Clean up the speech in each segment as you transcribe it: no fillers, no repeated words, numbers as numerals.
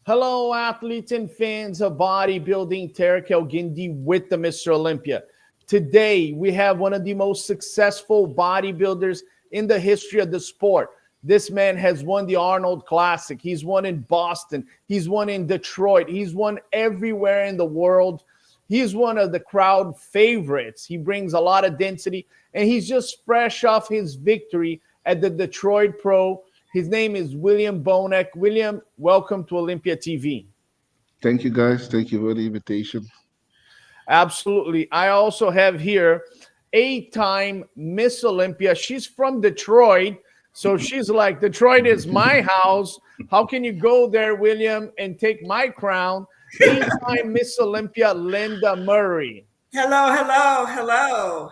Hello, athletes and fans of bodybuilding. Tarek Elgindi with the Mr. Olympia. Today, we have one of the most successful bodybuilders in the history of the sport. This man has won the Arnold Classic. He's won in Boston. He's won in Detroit. He's won everywhere in the world. He's one of the crowd favorites. He brings a lot of density, and he's just fresh off his victory at the Detroit Pro. His name is William Bonac. William, welcome to Olympia TV. Thank you, guys. Thank you for the invitation. Absolutely. I also have here eight-time Miss Olympia. She's from Detroit, so she's like, Detroit is my house. How can you go there, William, and take my crown? Eight-time Miss Olympia, Linda Murray. Hello, hello, hello.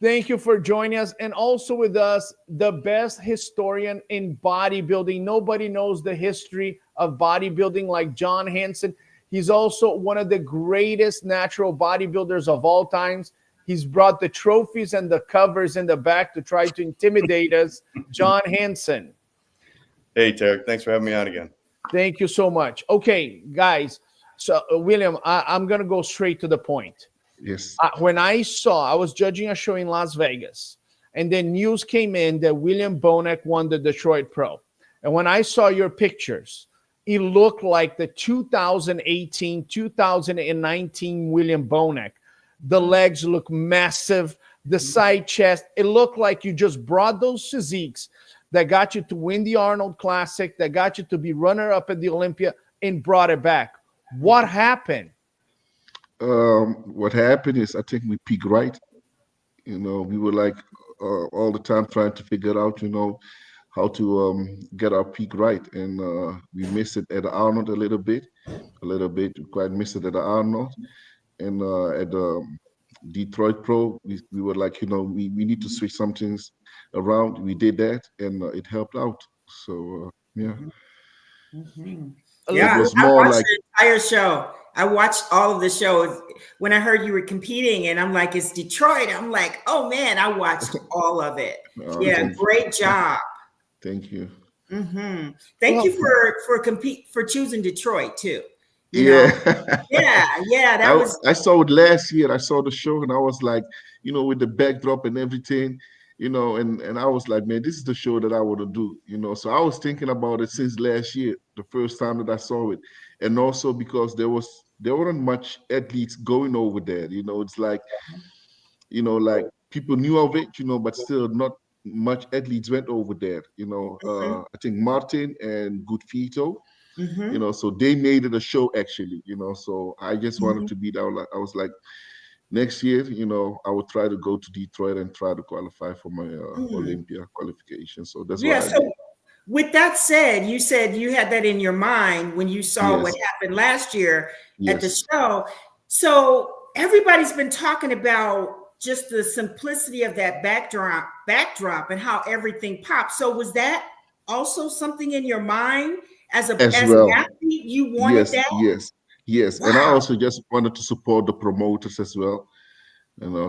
Thank you for joining us. And also with us, the best historian in bodybuilding. Nobody knows the history of bodybuilding like John Hansen. He's also one of the greatest natural bodybuilders of all times. He's brought the trophies and the covers in the back to try to intimidate us. John Hansen. Hey, Tarek. Thanks for having me on again. Thank you so much. Okay, guys. So, William, I'm going to go straight to the point. Yes. When I was judging a show in Las Vegas, and then news came in that William Bonac won the Detroit Pro. And when I saw your pictures, it looked like the 2018, 2019 William Bonac. The legs look massive, the side chest. It looked like you just brought those physiques that got you to win the Arnold Classic, that got you to be runner-up at the Olympia, and brought it back. What happened? What happened is I think we peaked right. We were like all the time trying to figure out, how to get our peak right. And we missed it at the Arnold a little bit. We quite missed it at the Arnold. And at the Detroit Pro, we were like, we need to switch some things around. We did that, and it helped out. So, yeah. Mm-hmm. Yeah, it was I more watched like the entire show. I watched all of the shows. When I heard you were competing, and I'm like, it's Detroit. I'm like, oh man, I watched all of it. Yeah, great job. Thank you. Mm-hmm. Thank you for choosing Detroit too. Yeah. Yeah. I saw it last year. I saw the show, and I was like, with the backdrop and everything, and I was like, man, this is the show that I want to do, So I was thinking about it since last year, the first time that I saw it. And also because there weren't much athletes going over there. It's like, like people knew of it, but still not much athletes went over there. I think Martin and Good Fito, so they made it a show actually, So I just wanted to be there. I was like, next year, I would try to go to Detroit and try to qualify for my Olympia qualification. So that's what I did. With that said you had that in your mind when you saw what happened last year at the show. So everybody's been talking about just the simplicity of that backdrop and how everything pops. So was that also something in your mind as an athlete? You wanted that? Yes. Wow. And I also just wanted to support the promoters as well.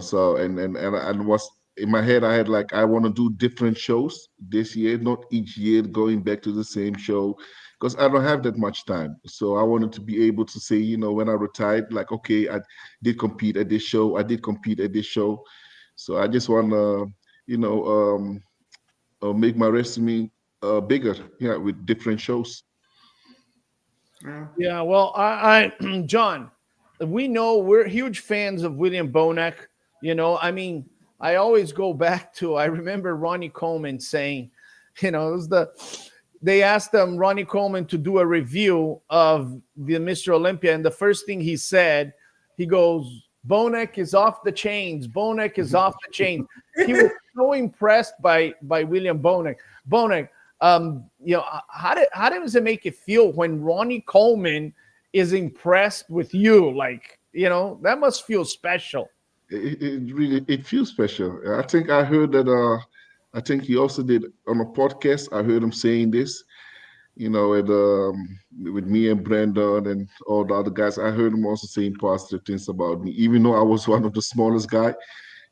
So and was in my head, I had like, I want to do different shows this year, not each year going back to the same show, because I don't have that much time. So I wanted to be able to say, when I retired, like, okay, I did compete at this show. I did compete at this show. So I just want to, make my resume bigger, with different shows. Yeah, well, I John, we know we're huge fans of William Bonac. I always go back to, I remember Ronnie Coleman saying, they asked Ronnie Coleman to do a review of the Mr. Olympia. And the first thing he said, he goes, Bonac is off the chains. Bonac is off the chains. He was so impressed by William Bonac. Bonac, how does it make you feel when Ronnie Coleman is impressed with you? Like, that must feel special. It really feels special. I think I heard that. I think he also did on a podcast. I heard him saying this, with me and Brandon and all the other guys. I heard him also saying positive things about me, even though I was one of the smallest guy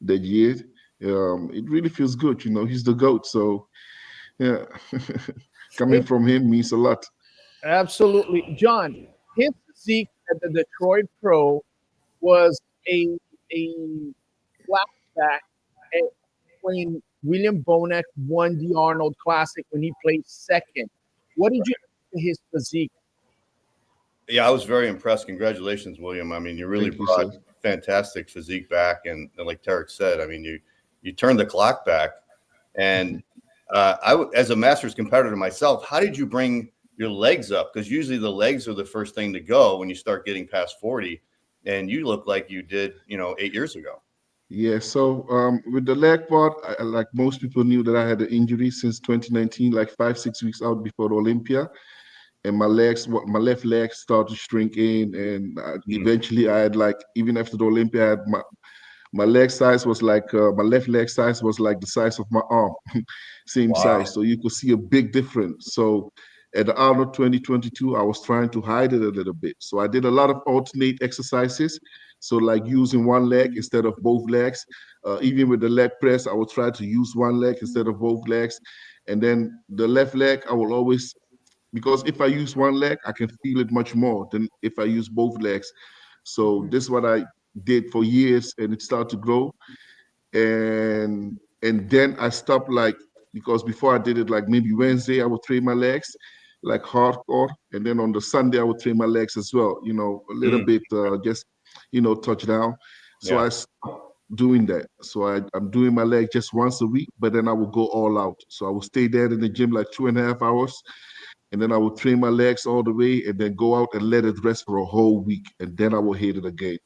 that year. It really feels good. He's the GOAT. So yeah, coming from him means a lot. Absolutely. John, his physique at the Detroit Pro was a flashback at when William Bonac won the Arnold Classic when he placed second. What did you think of his physique? Yeah, I was very impressed. Congratulations, William. I mean, you really Thank you, brought sir. fantastic physique back, and like Tarek said, I mean, you turned the clock back. And as a masters competitor myself, how did you bring your legs up? Because usually the legs are the first thing to go when you start getting past 40, and you look like you did, 8 years ago. Yeah, so with the leg part, like most people knew that I had an injury since 2019, like 5, 6 weeks out before the Olympia, and my left leg started to shrink in, and Mm. eventually I had like even after the Olympia, I had my leg size was like my left leg size was like the size of my arm, same Wow. size. So you could see a big difference. So at the Arnold 2022, I was trying to hide it a little bit. So I did a lot of alternate exercises. So like using one leg instead of both legs. Even with the leg press, I will try to use one leg instead of both legs. And then the left leg, I will always, because if I use one leg, I can feel it much more than if I use both legs. So this is what I did for years, and it started to grow. And then I stopped, like, because before I did it like maybe Wednesday I would train my legs like hardcore, and then on the Sunday I would train my legs as well. A little Mm. bit just touchdown. So Yeah. I stopped doing that. So I'm doing my leg just once a week, but then I will go all out. So I will stay there in the gym like 2.5 hours, and then I will train my legs all the way, and then go out and let it rest for a whole week, and then I will hit it again.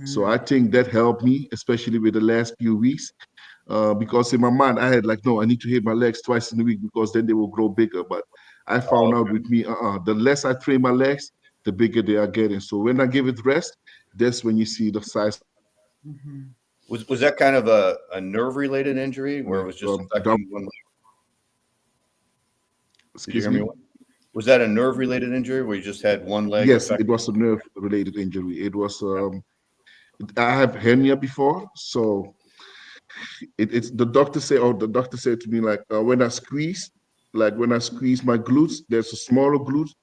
So I think that helped me, especially with the last few weeks, because in my mind I had like, no, I need to hit my legs twice in a week because then they will grow bigger. But I Oh, found out with me, the less I train my legs, the bigger they are getting. So when I give it rest, that's when you see the size. was that kind of a nerve related injury where it was just affecting one leg? Did you Excuse hear me? me. Was that a nerve related injury where you just had one leg Yes, affected? it was a nerve related injury. It was. I have hernia before, so it's the doctor said to me like when I squeeze my glutes, there's a smaller glute,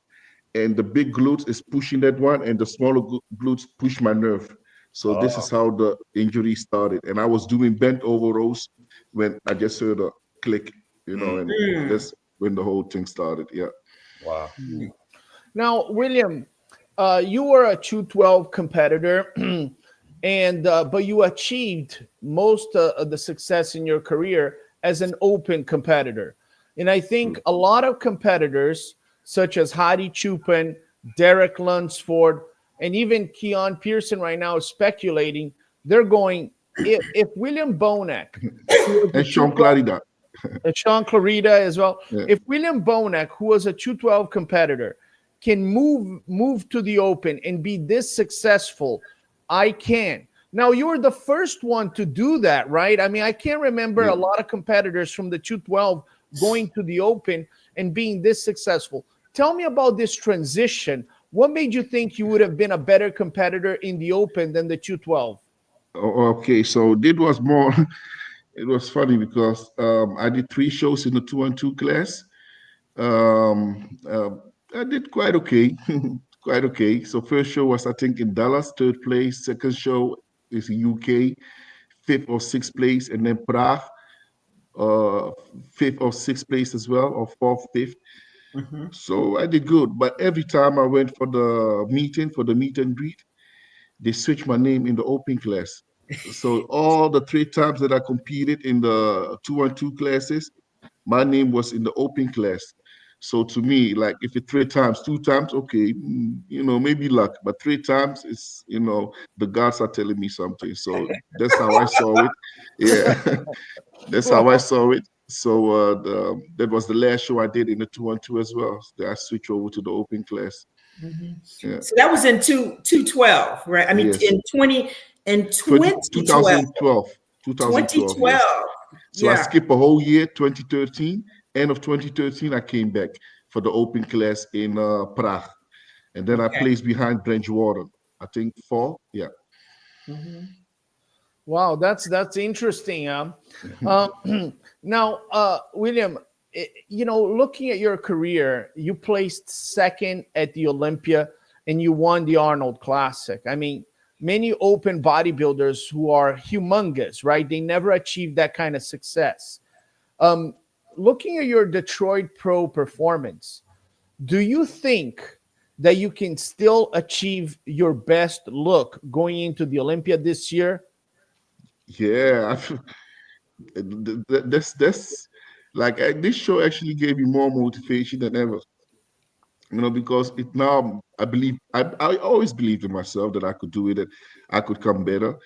and the big glute is pushing that one, and the smaller glutes push my nerve. So this Oh, is how the injury started. And I was doing bent over rows when I just heard a click, mm, and that's when the whole thing started. Yeah. wow. Now, William, you were a 212 competitor, and but you achieved most of the success in your career as an open competitor. And I think a lot of competitors, such as Hadi Chupin, Derek Lunsford, and even Keon Pearson right now is speculating. They're going, if William Bonac, who was a And Sean 212, Clarida. and Sean Clarida as well. Yeah. If William Bonac, who was a 212 competitor, can move to the open and be this successful, I can. Now you're the first one to do that, right? I mean, I can't remember Yeah. a lot of competitors from the 212 going to the open and being this successful. Tell me about this transition. What made you think you would have been a better competitor in the open than the 212? Okay, so it was more. It was funny because I did 3 shows in the 212 class. I did quite okay, quite okay. So first show was I think in Dallas, third place. Second show is UK, fifth or sixth place, and then Prague, uh, fifth or sixth place as well, or fourth, fifth. So I did good, but every time I went for the meet and greet, they switched my name in the open class. So all the 3 times that I competed in the 212 classes, my name was in the open class. So to me, like if it 3 times, 2 times, okay, maybe luck, but 3 times is, the gods are telling me something. So that's how I saw it. Yeah, that's how I Well, saw it. So that was the last show I did in the 212 as well. Then I switched over to the open class. Yeah. So that was in 212, right? I mean, Yes. 2012. 2012, yes. 2012. So I Yeah. skipped a whole year, 2013. End of 2013, I came back for the open class in Prague. And then I Okay. placed behind Bridgewater. I think 4. Yeah. wow, that's interesting. Now, William, looking at your career, you placed second at the Olympia and you won the Arnold Classic. I mean, many open bodybuilders who are humongous, right? They never achieved that kind of success. Looking at your Detroit Pro performance, do you think that you can still achieve your best look going into the Olympia this year? Yeah, that's like this show actually gave me more motivation than ever. Because it now I always believed in myself that I could do it, that I could come better,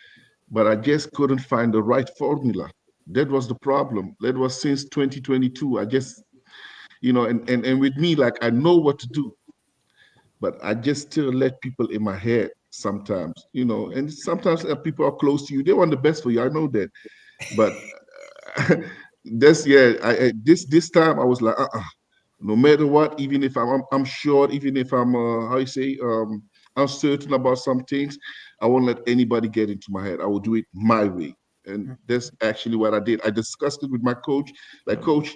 but I just couldn't find the right formula. That was the problem. That was since 2022. I just, and with me, like I know what to do, but I just still let people in my head sometimes, and sometimes people are close to you. They want the best for you. I know that, but that's yeah. This time I was like, no matter what, even if I'm short, even if I'm how you say uncertain about some things, I won't let anybody get into my head. I will do it my way, and that's actually what I did. I discussed it with my coach, like, coach,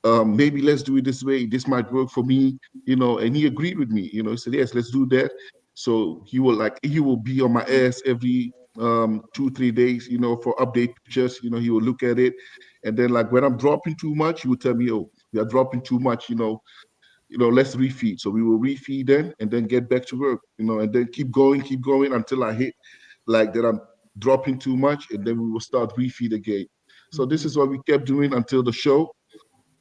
maybe let's do it this way. This might work for me, and he agreed with me. He said, yes, let's do that. So he will be on my ass every 2-3 days, for update pictures. He will look at it, and then like when I'm dropping too much, he would tell me, oh, we are dropping too much, let's refeed. So we will refeed then and then get back to work, and then keep going until I hit like that I'm dropping too much, and then we will start refeed again. So this is what we kept doing until the show.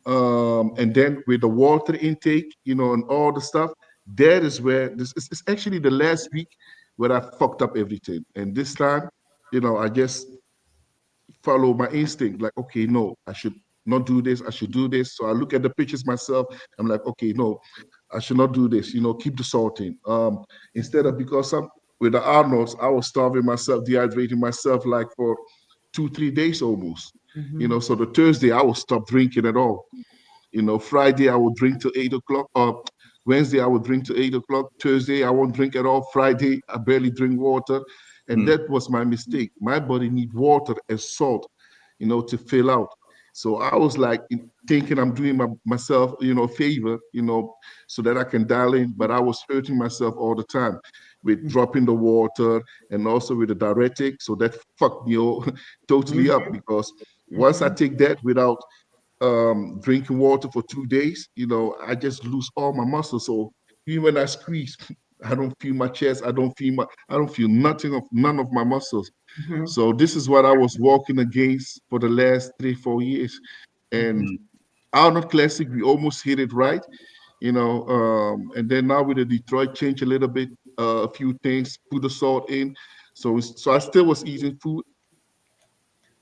And then with the water intake, and all the stuff, that is where this is actually the last week where I fucked up everything. And this time, I just follow my instinct, like, okay, no, I should not do this, I should do this. So I look at the pictures myself, I'm like, okay, no, I should not do this, keep the salt in. Instead of, because with the Arnolds, I was starving myself, dehydrating myself like for 2-3 days almost. So the Thursday I will stop drinking at all. Friday I will drink till 8 o'clock. Wednesday I will drink till 8 o'clock. Thursday I won't drink at all. Friday I barely drink water, and that was my mistake. My body need water and salt, to fill out. So I was like thinking I'm doing myself, favor, so that I can dial in, but I was hurting myself all the time with dropping the water and also with the diuretic. So that fucked me all, totally up, because once I take that without drinking water for 2 days, I just lose all my muscles. So even when I squeeze, I don't feel my chest. I don't feel none of my muscles. So this is what I was walking against for the last 3-4 years. And Arnold Classic, we almost hit it right, and then now with the Detroit, change a little bit, a few things, put the salt in. So I still was eating food,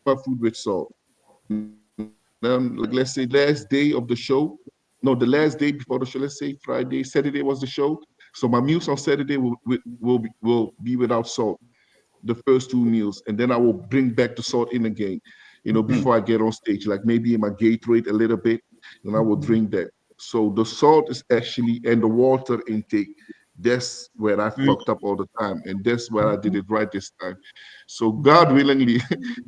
but food with salt. Like, let's say last day of the show, no, the last day before the show, let's say Friday, Saturday was the show. So my meals on Saturday will be without salt, the first 2 meals, and then I will bring back the salt in again, before I get on stage, like maybe in my Gatorade a little bit, and I will drink that. So the salt is actually, and the water intake, that's where I fucked up all the time, and that's where I did it right this time. So God willingly,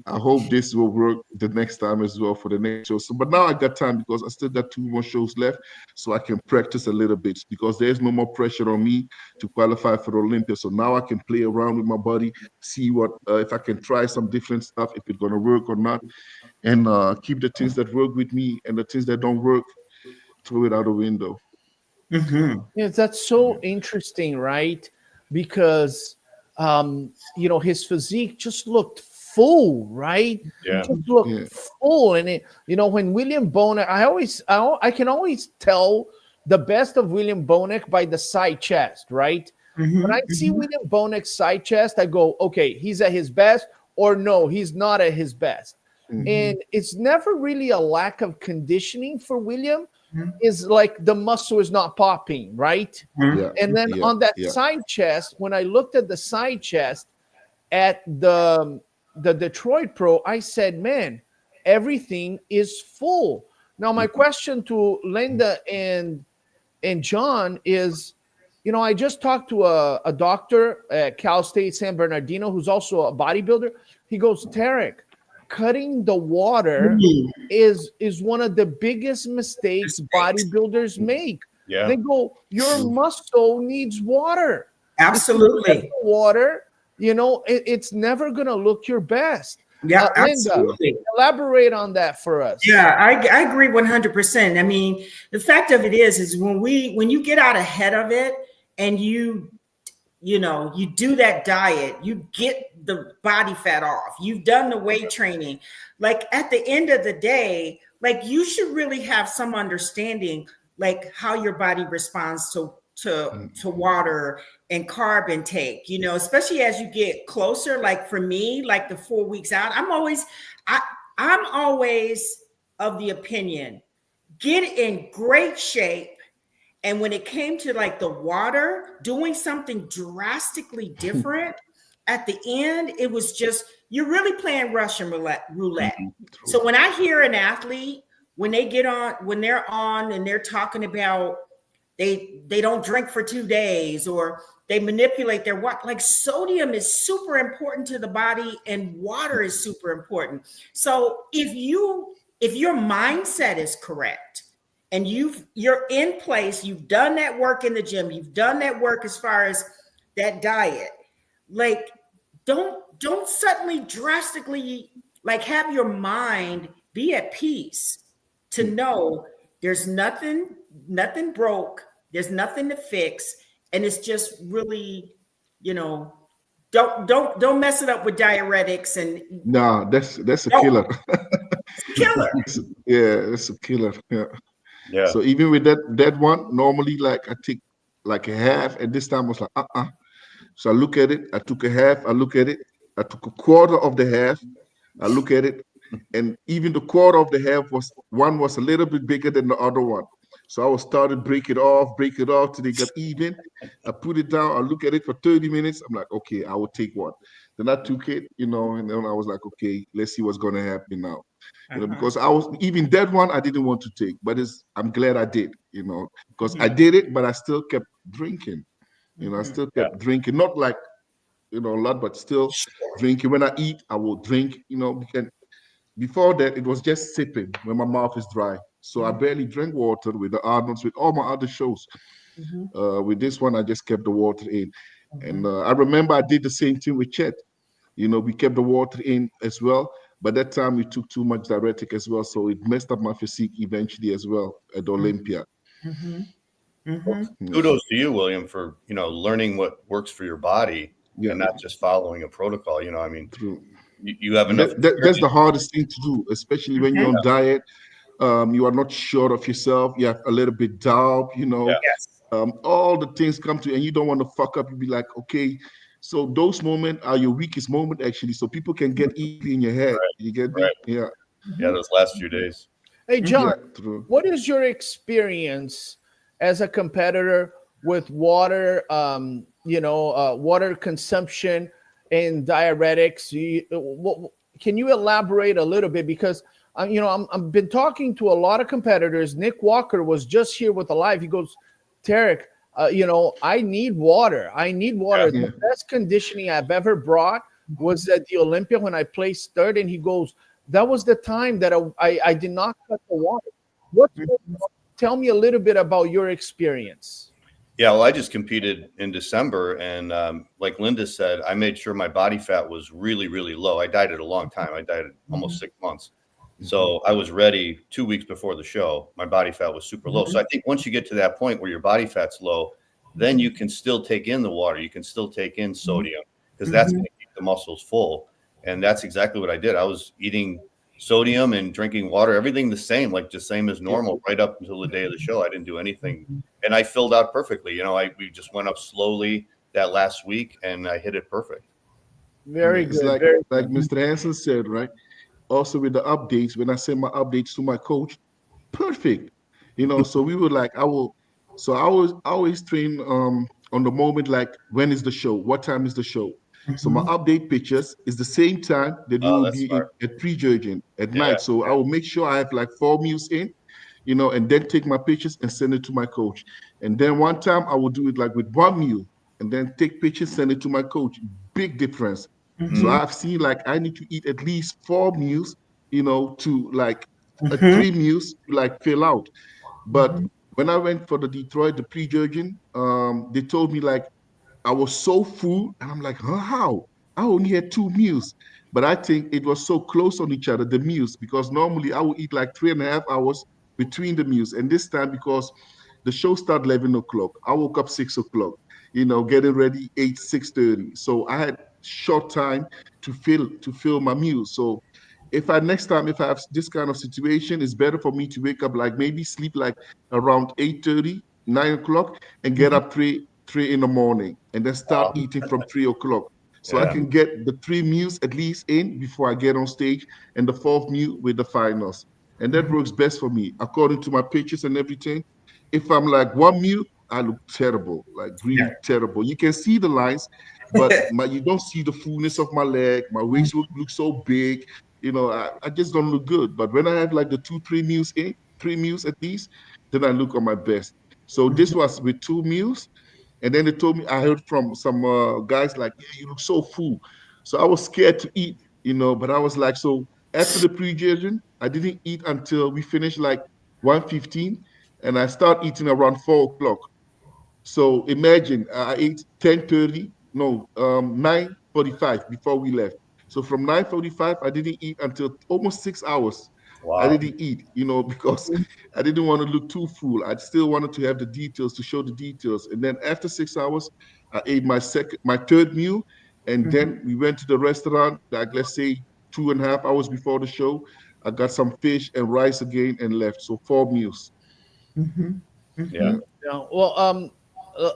I hope this will work the next time as well for the next show. So, but now I got time because I still got 2 more shows left, so I can practice a little bit, because there's no more pressure on me to qualify for the Olympia. So now I can play around with my body, see what if I can try some different stuff, if it's gonna work or not, and keep the things that work with me, and the things that don't work, throw it out the window. Yeah, that's so interesting, right? Because his physique just looked full, right? Yeah. Just looked full, and when William Bonac, I can always tell the best of William Bonac by the side chest, right? When I see William Bonac's side chest, I go, okay, he's at his best, or no, he's not at his best. And it's never really a lack of conditioning for William. Is like the muscle is not popping, right? And then on that side chest, when I looked at the side chest at the Detroit Pro, I said, man, everything is full. Now my question to Linda and John is, I just talked to a doctor at Cal State San Bernardino who's also a bodybuilder. He goes, Tarek, cutting the water is one of the biggest mistakes bodybuilders make. Yeah. They go, your muscle needs water. Absolutely. Water, it's never going to look your best. Yeah, Linda, absolutely. Elaborate on that for us. Yeah, I agree 100%. I mean, the fact of it is when you get out ahead of it and you do that diet, you get the body fat off, you've done the weight training. Like at the end of the day, like you should really have some understanding, like how your body responds to water and carb intake, especially as you get closer. Like for me, like the 4 weeks out, I'm always of the opinion, get in great shape. And when it came to like the water, doing something drastically different at the end, it was just, you're really playing Russian roulette. So when I hear an athlete, when they're on and they're talking about they don't drink for 2 days, or they manipulate their water, like sodium is super important to the body and water is super important. So if your mindset is correct, and you're in place, you've done that work in the gym, you've done that work as far as that diet, like don't suddenly drastically, like, have your mind be at peace to know there's nothing broke, there's nothing to fix, and it's just really, don't mess it up with diuretics. And no, that's a killer. Killer. Yeah, it's a killer. Yeah. Yeah. So even with that one, normally like I take like a half, and this time I was like, So I look at it, I took a half, I look at it, I took a quarter of the half, I look at it, and even the quarter of the half was a little bit bigger than the other one. So I was started break it off till they got even. I put it down, I look at it for 30 minutes. I'm like, okay, I will take one. Then I took it, and then I was like, okay, let's see what's gonna happen now. Because I was, even that one I didn't want to take, but I'm glad I did, because I did it, but I still kept drinking. I still kept drinking, not like, a lot, but still drinking. When I eat, I will drink, because before that, it was just sipping when my mouth is dry. So I barely drank water with the Arnold's, with all my other shows. With this one, I just kept the water in. And I remember I did the same thing with Chet. We kept the water in as well. But that time we took too much diuretic as well. So it messed up my physique eventually as well at Olympia. Kudos to you, William, for, learning what works for your body and not just following a protocol. True. You have enough. That's the hardest thing to do, especially when you're on diet. You are not sure of yourself. You have a little bit doubt, all the things come to you and you don't want to fuck up. You be like, okay. So those moments are your weakest moment, actually. So people can get easy in your head. Right. You get me? Right. Yeah. Yeah, those last few days. Hey, John, what is your experience as a competitor with water, water consumption and diuretics? Can you elaborate a little bit? Because, I've been talking to a lot of competitors. Nick Walker was just here with a live. He goes, Tarek, I need water. Yeah. The best conditioning I've ever brought was at the Olympia when I placed third. And he goes, that was the time that I did not cut the water. Tell me a little bit about your experience. Yeah, well, I just competed in December. And like Linda said, I made sure my body fat was really, really low. I dieted a long time. I dieted almost 6 months. So I was ready 2 weeks before the show. My body fat was super low. So I think once you get to that point where your body fat's low, then you can still take in the water. You can still take in sodium, because that's going to keep the muscles full. And that's exactly what I did. I was eating sodium and drinking water, everything the same, like just same as normal, right up until the day of the show. I didn't do anything. And I filled out perfectly. We just went up slowly that last week and I hit it perfect. Very it's good. Like Mr. Hansen said, right? Also with the updates, when I send my updates to my coach, perfect. So we were like, I always train on the moment, like when is the show? What time is the show? So my update pictures is the same time that we will be at pre-judging at night. So I will make sure I have like 4 meals in, and then take my pictures and send it to my coach. And then one time I will do it like with 1 meal and then take pictures, send it to my coach. Big difference. So I've seen like I need to eat at least 4 meals, to like 3 meals to like fill out. But when I went for the Detroit, the pre-judging, they told me like I was so full, and I'm like, huh, how? I only had 2 meals. But I think it was so close on each other, the meals, because normally I would eat like 3.5 hours between the meals. And this time, because the show started 11 o'clock, I woke up 6 o'clock, getting ready 6:30. So I had short time to fill my meals. So next time if I have this kind of situation, it's better for me to wake up like maybe sleep like around 8:30, 9 o'clock, and get up three in the morning, and then start eating from 3 o'clock. So I can get the 3 meals at least in before I get on stage, and the fourth meal with the finals. And that works best for me, according to my pictures and everything. If I'm like 1 meal, I look terrible, like really terrible. You can see the lines, but you don't see the fullness of my leg. My waist look so big. I just don't look good. But when I have like the 2, 3 meals in, 3 meals at least, then I look on my best. So this was with 2 meals. And then they told me, I heard from some guys like, yeah, you look so full. So I was scared to eat, but I was like, so after the pre-judging, I didn't eat until we finished like 1:15, and I start eating around 4 o'clock. So imagine I ate 10:30, no, 9:45 before we left. So from 9:45, I didn't eat until almost 6 hours. I Wow. didn't eat, because I didn't want to look too full. I still wanted to have the details, to show the details. And then after 6 hours, I ate my third meal, and then we went to the restaurant. Like let's say 2.5 hours before the show, I got some fish and rice again and left. So 4 meals. Yeah. Yeah. Well,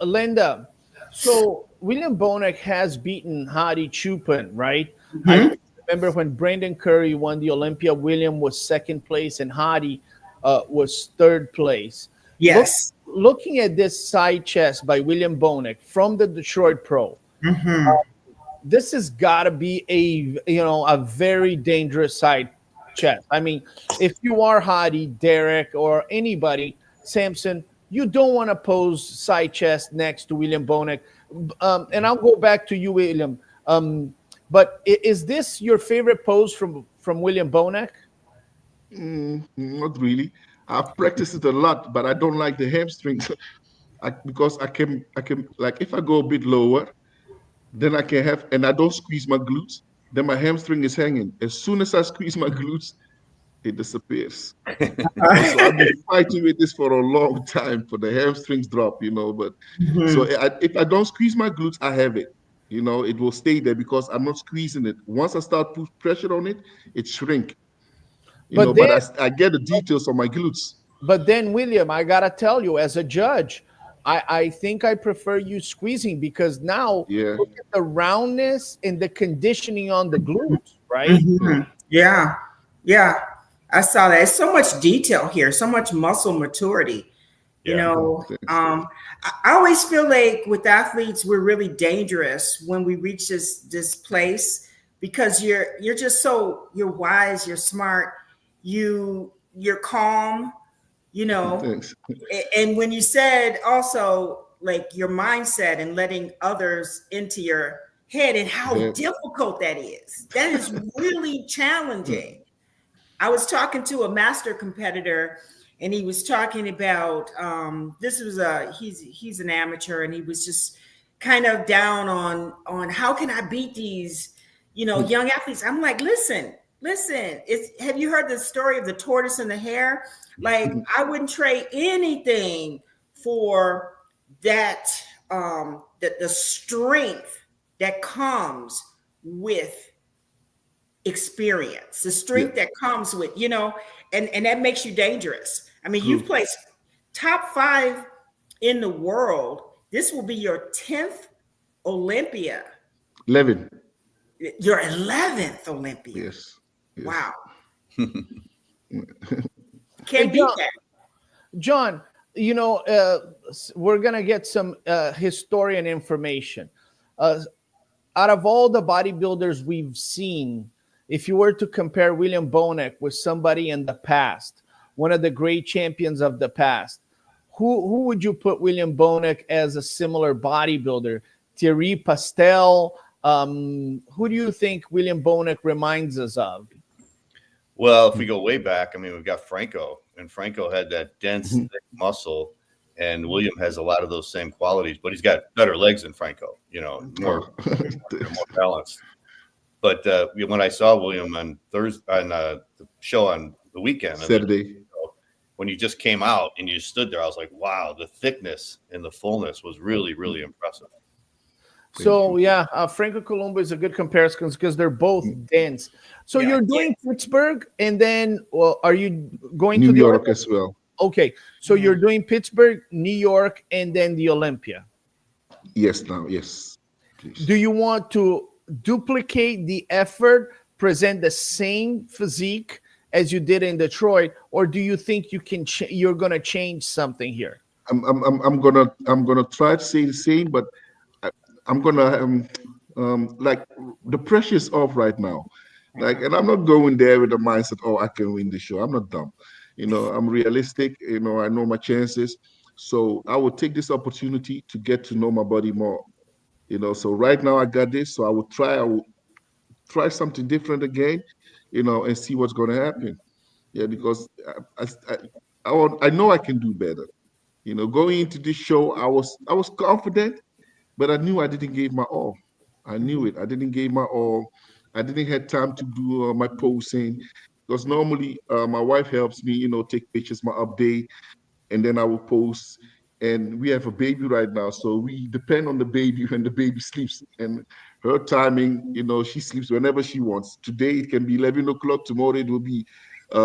Linda, so William Bonac has beaten Hadi Chupin, right? I remember when Brandon Curry won the Olympia, William was second place and Hadi was third place. Yes. Looking at this side chest by William Bonac from the Detroit Pro, this has got to be a very dangerous side chest. I mean, if you are Hadi, Derek, or anybody, Samson, you don't want to pose side chest next to William Bonac. And I'll go back to you, William. But is this your favorite pose from William Bonac? Not really. I've practiced it a lot, but I don't like the hamstrings. Because I can like if I go a bit lower, then I can have, and I don't squeeze my glutes, then my hamstring is hanging. As soon as I squeeze my glutes, it disappears. So I've been fighting with this for a long time for the hamstrings drop, But so if I don't squeeze my glutes, I have it. It will stay there because I'm not squeezing it. Once I start put pressure on it, it shrink. But But then, I get the details on my glutes. but then, William, I gotta tell you, as a judge, I think I prefer you squeezing because now Yeah. look at the roundness and the conditioning on the glutes, right? Yeah. Yeah. I saw that. It's so much detail here, so much muscle maturity. Yeah. I always feel like with athletes, we're really dangerous when we reach this place because you're just you're wise, you're smart, you're calm, Thanks. and when you said also like your mindset and letting others into your head and how Yeah. difficult that is really challenging. I was talking to a master competitor and he was talking about this was he's an amateur and he was just kind of down on how can I beat these young athletes. I'm like, listen, have you heard the story of the tortoise and the hare? Like, I wouldn't trade anything for that the strength that comes with experience, the strength that comes with, and that makes you dangerous. I mean, you've placed top 5 in the world. This will be your 10th Olympia. 11. Your 11th Olympia. Yes. Wow. Can't beat that. John, we're gonna get some historian information. Out of all the bodybuilders we've seen, if you were to compare William Bonac with somebody in the past, one of the great champions of the past, who would you put William Bonac as a similar bodybuilder? Thierry Pastel, Who do you think William Bonac reminds us of? Well, if we go way back, I mean, we've got Franco, and Franco had that dense, thick muscle, and William has a lot of those same qualities, but he's got better legs than Franco, more balanced. But when I saw William on Thursday on the show on the weekend, Saturday, when you just came out and you stood there, I was like, wow, the thickness and the fullness was really, really impressive. So yeah, Franco Columbu is a good comparison because they're both dense. So you're doing Pittsburgh, and then are you going to New York as well? Okay, so you're doing Pittsburgh, New York, and then the Olympia. Yes, yes. Please. Do you want to duplicate the effort, present the same physique as you did in Detroit, or do you think you can? You're going to change something here? I'm gonna try to say the same, but I'm gonna like the pressure is off right now, and I'm not going there with the mindset, oh, I can win the show. I'm not dumb, I'm realistic. I know my chances, so I will take this opportunity to get to know my body more. So right now I got this, so I will try something different again, and see what's going to happen. Yeah, because I know I can do better. Going into this show, I was confident. But I knew I didn't give my all. I knew it. I didn't give my all. I didn't have time to do my posing, because normally my wife helps me, take pictures, my update, and then I will post. And we have a baby right now, so we depend on the baby when the baby sleeps. And her timing, she sleeps whenever she wants. Today it can be 11 o'clock. Tomorrow it will be 1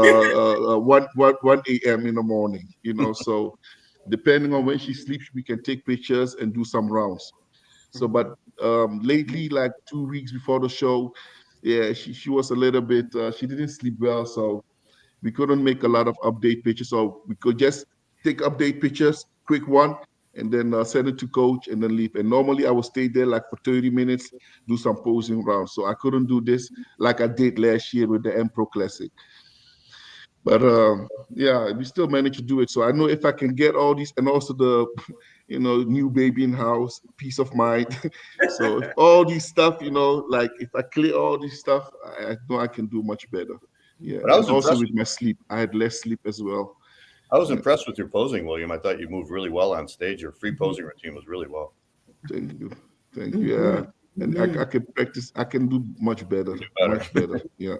a.m. in the morning. So depending on when she sleeps, we can take pictures and do some rounds. So, but lately, like 2 weeks before the show, yeah, she was a little bit, she didn't sleep well, so we couldn't make a lot of update pictures. So we could just take update pictures, quick one, and then send it to coach and then leave. And normally I would stay there like for 30 minutes, do some posing rounds. So I couldn't do this like I did last year with the M-Pro Classic. But yeah, we still managed to do it. So I know if I can get all these, and also the, new baby in house, peace of mind. So if all these stuff, like if I clear all this stuff, I know I can do much better. Yeah. But I was also with my sleep, I had less sleep as well. I was impressed with your posing, William. I thought you moved really well on stage. Your free posing routine was really well. Thank you. Yeah. And I can practice. I can do much better. Much better. Yeah.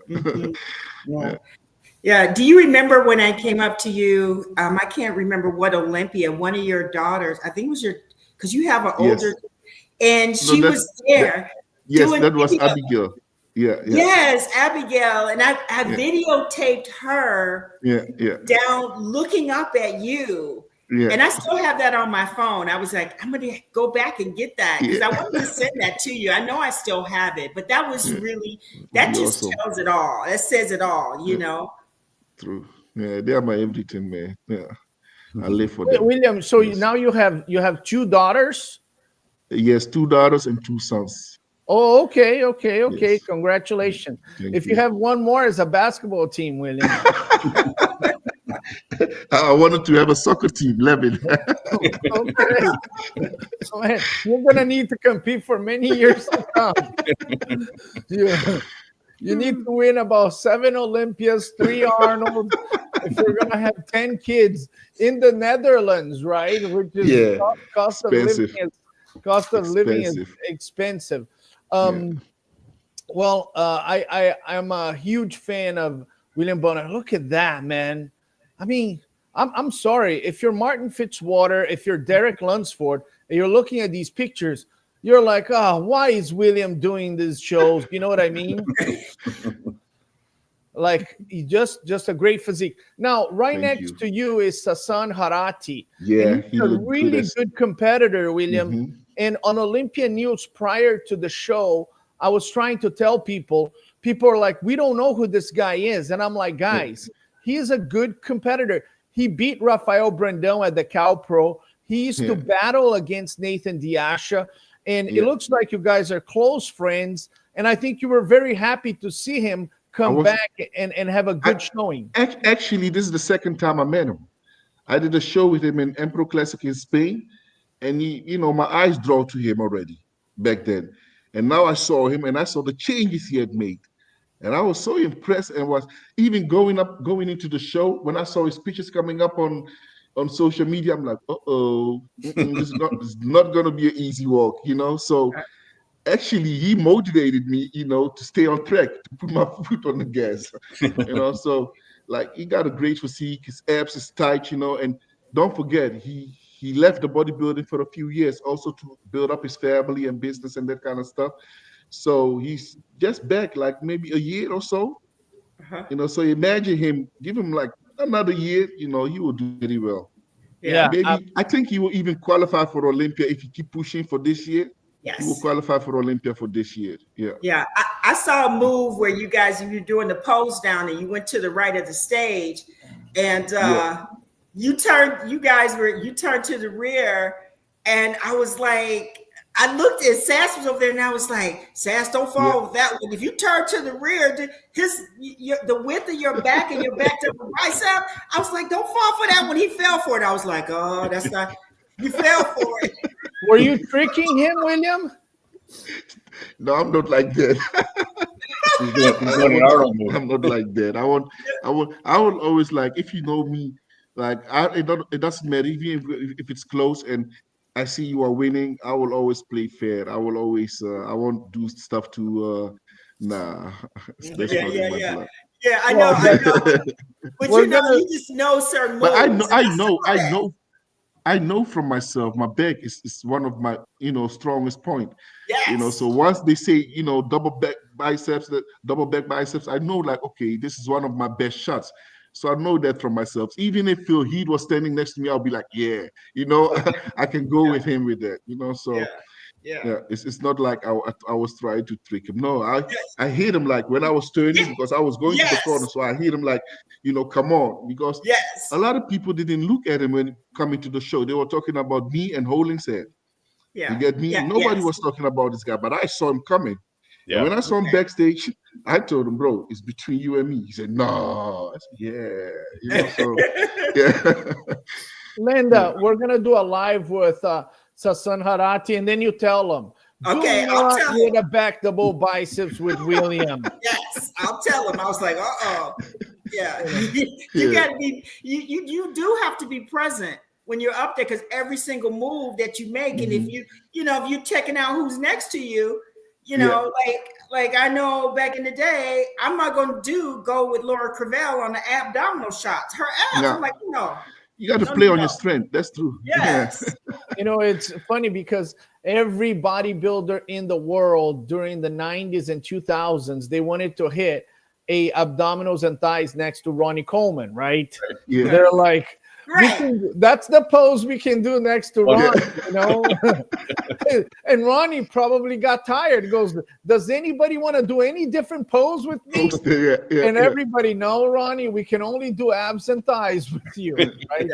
Yeah. Yeah. Do you remember when I came up to you? I can't remember what Olympia, one of your daughters, I think it was because you have an older, and she was there. Yes, that was Abigail. Yeah. Yes, Abigail. And I videotaped her down looking up at you. Yeah. And I still have that on my phone. I was like, I'm going to go back and get that because I wanted to send that to you. I know I still have it, but that was really, that just awesome. Tells it all. That says it all, True. Yeah, they are my everything, man. Yeah. I live for them. William, so now you have 2 daughters? Yes, 2 daughters and 2 sons. Oh, okay. Yes. Congratulations. If you have one more as a basketball team, William. I wanted to have a soccer team, Levin. Okay. So, man, you're going to need to compete for many years to come. You need to win about 7 Olympias, 3 Arnold, if you're going to have 10 kids in the Netherlands, right? Which is cost of living is expensive. Well, I'm a huge fan of William Bonac. Look at that, man. I mean, I'm sorry. If you're Martin Fitzwater, if you're Derek Lunsford, and you're looking at these pictures, you're like, why is William doing these shows? You know what I mean? Like, just a great physique. Now, next to you is Sasan Harati. Yeah, he's a really good competitor, William. Mm-hmm. And on Olympia News prior to the show, I was trying to tell people are like, we don't know who this guy is. And I'm like, guys, he is a good competitor. He beat Rafael Brandão at the Cal Pro. He used to battle against Nathan Diasha. And it looks like you guys are close friends. And I think you were very happy to see him come back and have a good showing. Actually, this is the second time I met him. I did a show with him in M-Pro Classic in Spain. And my eyes draw to him already back then. And now I saw him and I saw the changes he had made. And I was so impressed and was even going into the show. When I saw his pictures coming up on social media, I'm like, this is not going to be an easy walk, So actually, he motivated me, to stay on track, to put my foot on the gas, So like he got a great physique, his abs is tight, and don't forget he left the bodybuilding for a few years also to build up his family and business and that kind of stuff. So he's just back like maybe a year or so, So imagine him, give him like another year, he will do very well. Yeah. Maybe I think he will even qualify for Olympia if he keep pushing for this year. Yes. He will qualify for Olympia for this year. Yeah. Yeah. I saw a move where you were doing the pose down and you went to the right of the stage and you turned to the rear, and I was like, I looked at Sass was over there and I was like, Sass, don't fall with that one. If you turn to the rear, the width of your back and your back to the bicep, I was like, don't fall for that one. He fell for it. I was like, oh, that's not, you fell for it. Were you tricking him, William? No, I'm not like that. I'm not like that. I will always, like, if you know me, like it doesn't matter even if it's close and I see you are winning, I will always play fair. I will always I won't do stuff to nah. That's not in my blood. Yeah, I know. But you just know certain moves. But I know from myself, my back is one of my strongest point. Yes. So once they say double back biceps, I know like, okay, this is one of my best shots. So I know that from myself. Even if Phil Heath was standing next to me, I'll be like, yeah, I can go with him with that, So it's not like I was trying to trick him. No, I hit him like when I was turning because I was going to the corner. So I hit him like, come on, because a lot of people didn't look at him when coming to the show. They were talking about me and Holding's head. Yeah. You get me? Nobody was talking about this guy, but I saw him coming. Yeah. And when I saw him backstage, I told him, bro, it's between you and me. He said, no. I said, so, yeah. Linda, we're going to do a live with Sassan Harati, and then you tell him. Okay, I'll tell him. To back double biceps with William. Yes, I'll tell him. I was like, yeah. You got to be, you do have to be present when you're up there because every single move that you make, and if you're checking out who's next to you, like I know back in the day, I'm not going to go with Laura Crevel on the abdominal shots. Her abs, I'm like, you got to play on your strength. That's true. Yes. It's funny because every bodybuilder in the world during the 90s and 2000s, they wanted to hit abdominals and thighs next to Ronnie Coleman, right? Yeah. They're like, that's the pose we can do next to Ronnie, And Ronnie probably got tired. He goes, does anybody want to do any different pose with me? Everybody, no, Ronnie, we can only do abs and thighs with you, right?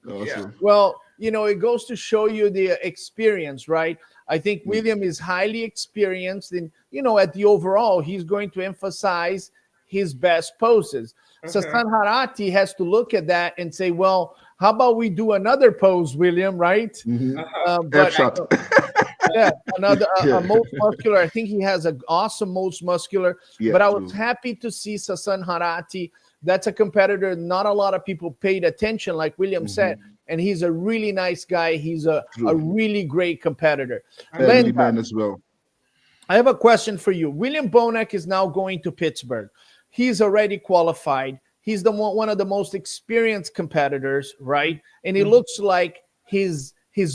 Awesome. Well, it goes to show you the experience, right? I think William is highly experienced, and at the overall, he's going to emphasize his best poses. Sassan Harati has to look at that and say, well, how about we do another pose, William, right? Mm-hmm. Another most muscular. I think he has an awesome most muscular. But I was happy to see Sassan Harati. That's a competitor not a lot of people paid attention, like William said. And he's a really nice guy. He's a really great competitor. Family man as well. I have a question for you. William Bonac is now going to Pittsburgh. He's already qualified. He's one of the most experienced competitors, right? And it looks like his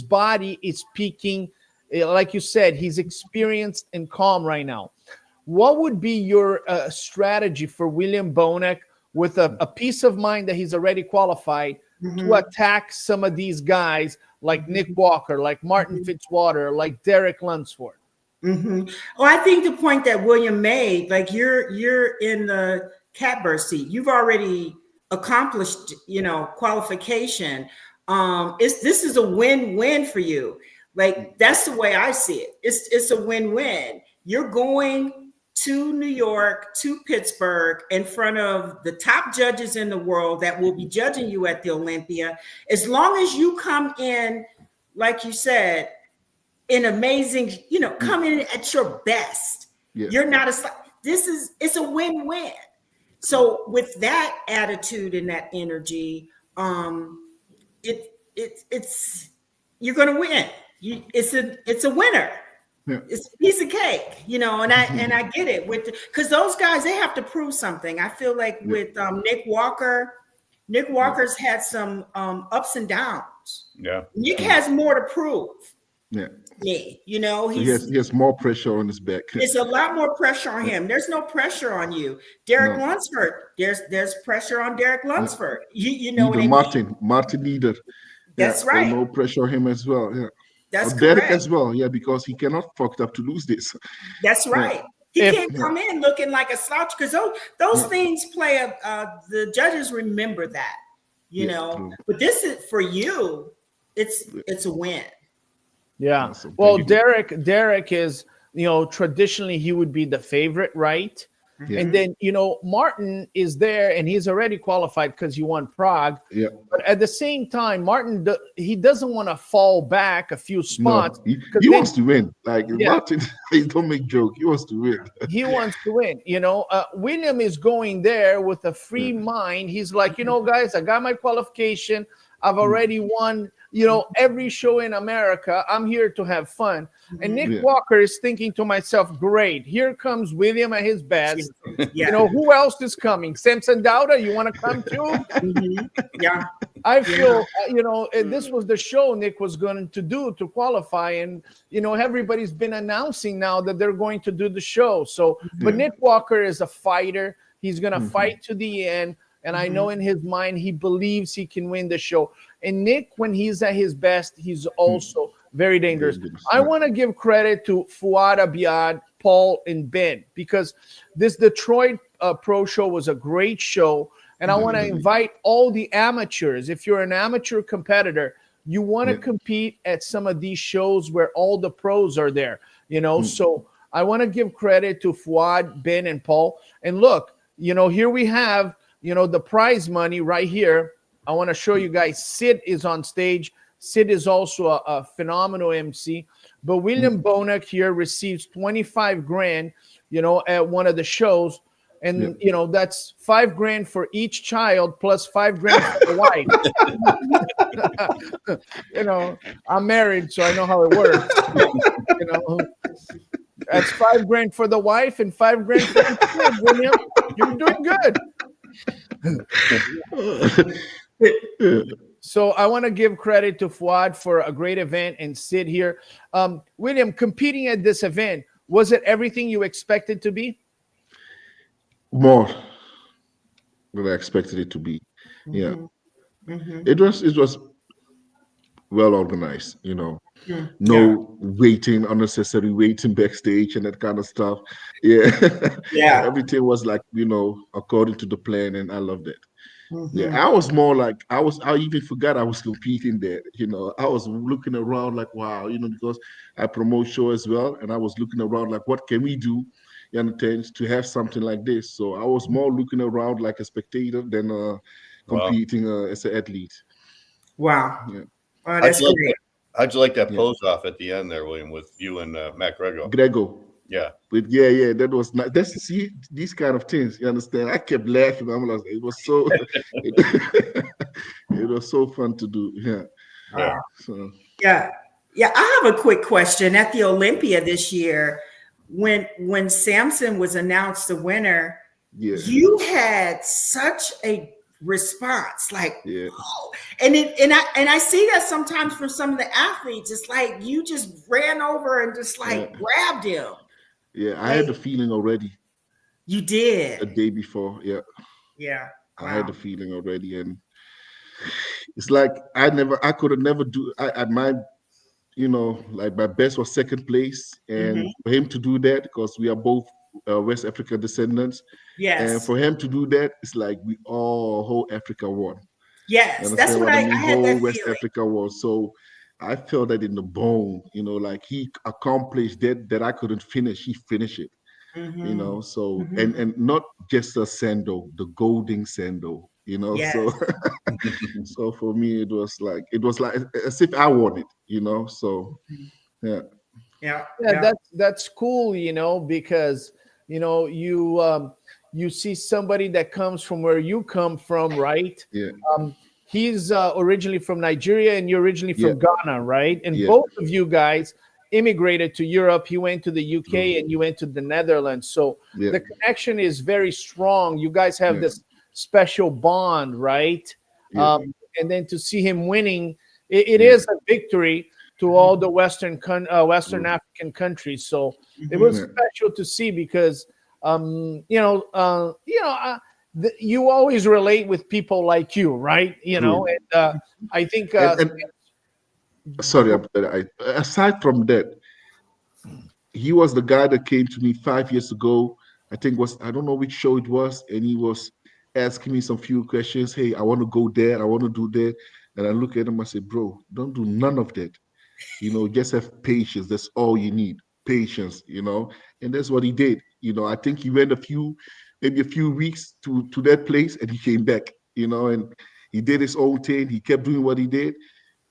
body is peaking. Like you said, he's experienced and calm right now. What would be your strategy for William Bonac with a peace of mind that he's already qualified to attack some of these guys like Nick Walker, like Martin Fitzwater, like Derek Lunsford? Well, I think the point that William made, like you're in the catbird seat. You've already accomplished, qualification. This is a win-win for you. Like that's the way I see it. It's a win-win. You're going to New York, to Pittsburgh, in front of the top judges in the world that will be judging you at the Olympia. As long as you come in, like you said, an amazing, come in at your best. Yeah. You're not it's a win-win. So with that attitude and that energy, it's you're gonna win. It's a winner. Yeah. It's a piece of cake, and I get it because those guys, they have to prove something. I feel like with Nick Walker's had some ups and downs. Yeah. Nick has more to prove. Yeah. Me, he has more pressure on his back. There's a lot more pressure on him. There's no pressure on you. Derek Lunsford, there's pressure on Derek Lunsford. You know what I mean? Martin Leader. That's right. No pressure on him as well. Yeah. That's Derek correct. as well. Yeah, because he cannot fucked up to lose this. That's right. He can't come in looking like a slouch because those things play the judges remember that, True. But this is for you. It's a win. Yeah. Awesome. Well, Derek is, traditionally he would be the favorite, right? Yeah. And then, Martin is there and he's already qualified because he won Prague. Yeah. But at the same time, Martin, he doesn't want to fall back a few spots. No, he wants to win. Martin, he don't make joke. He wants to win. He wants to win. William is going there with a free mind. He's like, guys, I got my qualification. I've already won, every show in America. I'm here to have fun. And Nick Walker is thinking to myself, great, here comes William at his best. Yeah. Who else is coming? Samson Dauda, you want to come too? Yeah. I feel, this was the show Nick was going to do to qualify. And, everybody's been announcing now that they're going to do the show. So, but Nick Walker is a fighter. He's going to fight to the end. And I know in his mind, he believes he can win the show. And Nick, when he's at his best, he's also very dangerous. I want to give credit to Fuad Abiad, Paul, and Ben, because this Detroit Pro Show was a great show. And I want to invite all the amateurs. If you're an amateur competitor, you want to compete at some of these shows where all the pros are there, So I want to give credit to Fuad, Ben, and Paul. And look, here we have, the prize money right here. I want to show you guys. Sid is on stage. Sid is also a phenomenal MC. But William Bonac here receives 25 grand, at one of the shows. And, that's 5 grand for each child plus 5 grand for the wife. I'm married, so I know how it works. That's 5 grand for the wife and 5 grand for the kid, William. You're doing good. So I want to give credit to Fuad for a great event and Sid here. William, competing at this event, was it everything you expected to be? More than I expected it to be. Yeah. It was well organized, no waiting, unnecessary waiting backstage and that kind of stuff. Yeah. Everything was like, according to the plan, and I loved it. Yeah, I was more like I even forgot I was competing there. I was looking around like, wow, because I promote show as well, and I was looking around like, what can we do, to have something like this? So I was more looking around like a spectator than competing as an athlete. Wow. Yeah. Oh, that's great. How'd you like that pose off at the end there, William, with you and Matt Grego? Yeah. But that was not. That's these kind of things. You understand? I kept laughing. I'm like, it was so. It was so fun to do. Yeah. So. Yeah. I have a quick question. At the Olympia this year, when Samson was announced the winner, you had such a response, like, oh. And I see that sometimes from some of the athletes. It's like you just ran over and just grabbed him. Yeah, I had the feeling already. You did the day before. Yeah. Wow. I had the feeling already, and it's like I could have never do. My best was second place, and for him to do that, because we are both West Africa descendants. Yes. And for him to do that, it's like we all whole Africa won. Yes, that's what I had. Whole that West feeling. Africa won. So I felt that in the bone, like he accomplished that I couldn't finish. He finished it. So and not just a sando, the golden sando. Yes. So so for me it was like as if I won it. So yeah. Yeah. Yeah, that's cool, because you see somebody that comes from where you come from, right? Yeah, He's originally from Nigeria and you're originally yeah, from Ghana, right? And yeah. both of you guys immigrated to Europe. He went to the Mm. UK and you went to the Netherlands. So Yeah, the connection is very strong. You guys have yeah, this special bond, right? yeah, And then to see him winning, it yeah. is a victory to all the Western Mm. African countries. So it Mhm. was Yeah, special to see because you always relate with people like you, right? true. And I think And sorry, aside from that, he was the guy that came to me 5 years ago. I think was I don't know which show it was, and he was asking me some few questions. Hey, I want to go there. I want to do that. And I look at him. I say, bro, don't do none of that. Just have patience. That's all you need. Patience. And that's what he did. I think he went maybe a few weeks to that place, and he came back. And he did his own thing. He kept doing what he did,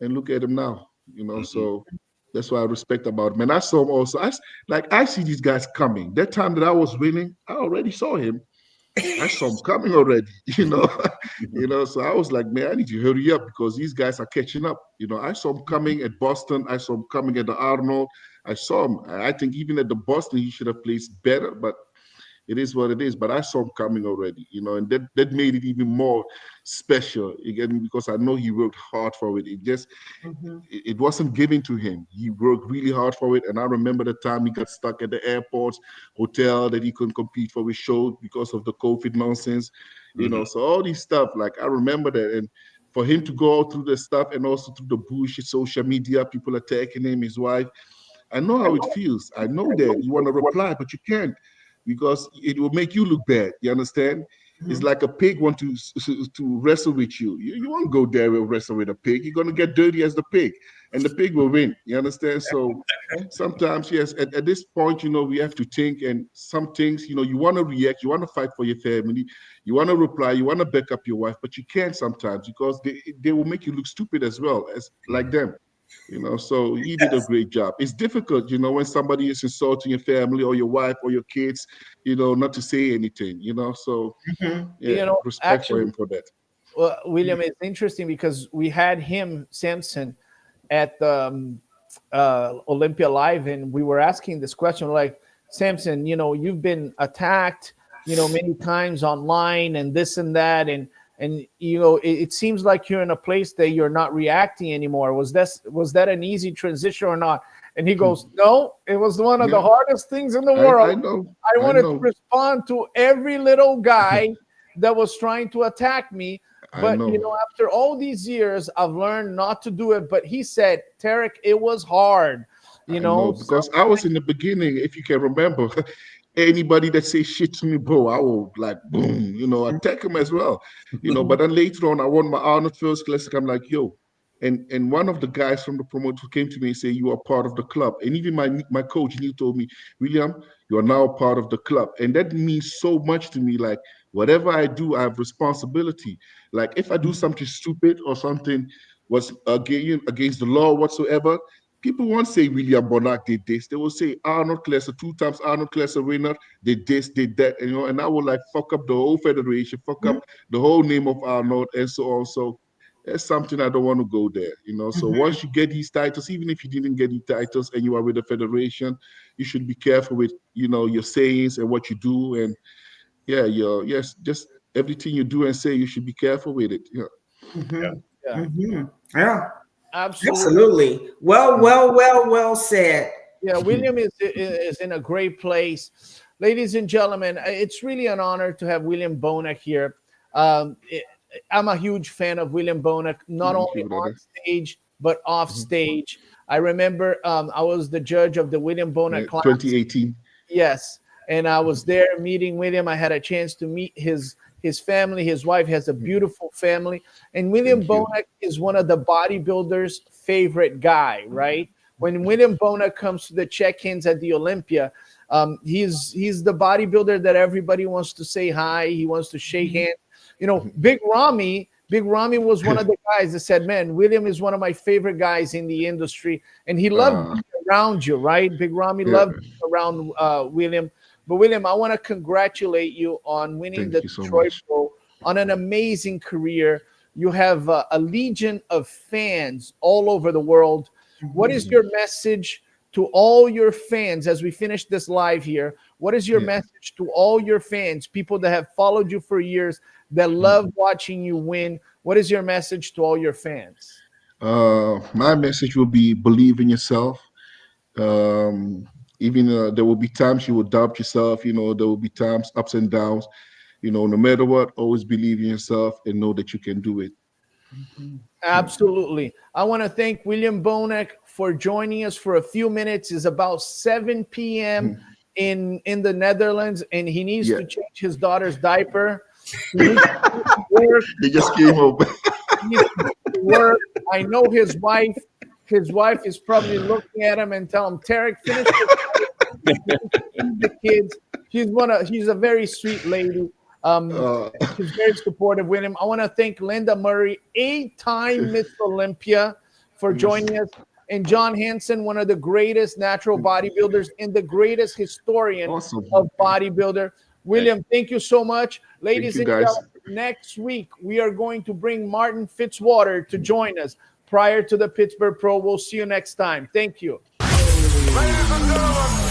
and look at him now. Mhm. So that's what I respect about him. And I saw him also. I see these guys coming. That time that I was winning, I already saw him. I saw him coming already, So I was like, man, I need to hurry up because these guys are catching up. I saw him coming at Boston. I saw him coming at the Arnold. I saw him. I think even at the Boston, he should have placed better, but it is what it is. But I saw him coming already, and that made it even more special again because I know he worked hard for it. Mhm. It wasn't given to him. He worked really hard for it. And I remember the time he got stuck at the airport hotel that he couldn't compete for his show because of the COVID nonsense. Mhm. So all these stuff, like I remember that. And for him to go through the stuff and also through the bullshit social media, people attacking him, his wife, I know how it feels. I know that you want to reply, but you can't because it will make you look bad. You understand? It's Mhm. like a pig want to wrestle with you. You won't go there and wrestle with a pig. You're gonna get dirty as the pig, and the pig will win. You understand? So sometimes, yes, at this point, we have to think. And some things, you want to react, you want to fight for your family, you want to reply, you want to back up your wife, but you can't sometimes because they will make you look stupid as well as like them. So he did a great job. It's difficult, when somebody is insulting your family or your wife or your kids, not to say anything, So Mhm. yeah, respect for Actually, him for that. William, it's interesting because we had him, Samson, at the Olympia Live, and we were asking this question like, Samson, you've been attacked, many times online and this and that, and it seems like you're in a place that you're not reacting anymore. Was that an easy transition or not? And he goes, no, it was one of the Yeah, hardest things in the I world. know, I I wanted to know, respond to every little guy that was trying to attack me. I But know, after all these years, I've learned not to do it. But he said, Tarek, it was hard. I know, So because I was in the beginning, if you can remember, anybody that say shit to me, bro, I will like boom, attack him as well, But then later on, I won my Arnold First Classic. I'm like, yo, and one of the guys from the promoter came to me and said, you are part of the club. And even my coach, he told me, William, you are now part of the club, and that means so much to me. Like whatever I do, I have responsibility. Like if I do something stupid or something was against the law whatsoever, people won't say William Bonac did this. They will say Arnold Klesser, 2 times Arnold Klesser winner, did this, did that, and I will like fuck up the whole federation, fuck up the whole name of Arnold, and so on. So that's something I don't want to go there. So once you get these titles, even if you didn't get these titles and you are with the federation, you should be careful with, your sayings and what you do. And yeah, just everything you do and say, you should be careful with it. Yeah. Yeah. yeah, Yeah, absolutely. absolutely. Well said. Yeah, William is in a great place. Ladies and gentlemen, it's really an honor to have William Bonac here. I'm a huge fan of William Bonac, not Thank only you, on brother. stage, but off stage. I remember I was the judge of the William Bonac Yeah, class. 2018. Yes, and I was there meeting with him. I had a chance to meet his family. His wife has a beautiful family, and William Thank you. Bonac is one of the bodybuilders' favorite guy. Right? When William Bonac comes to the check-ins at the Olympia, he's the bodybuilder that everybody wants to say hi. He wants to shake hands. Big Ramy Big Ramy was one of the guys that said, man, William is one of my favorite guys in the industry. And he loved being around you, right? Big Ramy loved being around William. But William, I want to congratulate you on winning the Detroit Bowl, on an amazing career. You have a legion of fans all over the world. What is your message to all your fans as we finish this live here? What is your message to all your fans, people that have followed you for years, that love watching you win? What is your message to all your fans? My message will be believe in yourself. Even there will be times you will doubt yourself. There will be times, ups and downs. No matter what, always believe in yourself and know that you can do it. Absolutely. I want to thank William Bonac for joining us for a few minutes. It's about 7 p.m. in the Netherlands, and he needs to change his daughter's diaper. He needs to work. He just came over. He needs to work. I know his wife. His wife is probably looking at him and tell him, Tarek, finish the kids. She's a very sweet lady. She's very supportive with him. I want to thank Linda Murray, 8-time Mr Olympia, for joining us, and John Hansen, one of the greatest natural bodybuilders and the greatest historian of bodybuilder. William, thank you so much. Ladies and gentlemen, next week we are going to bring Martin Fitzwater to join us prior to the Pittsburgh Pro. We'll see you next time. Thank you. Ladies and gentlemen.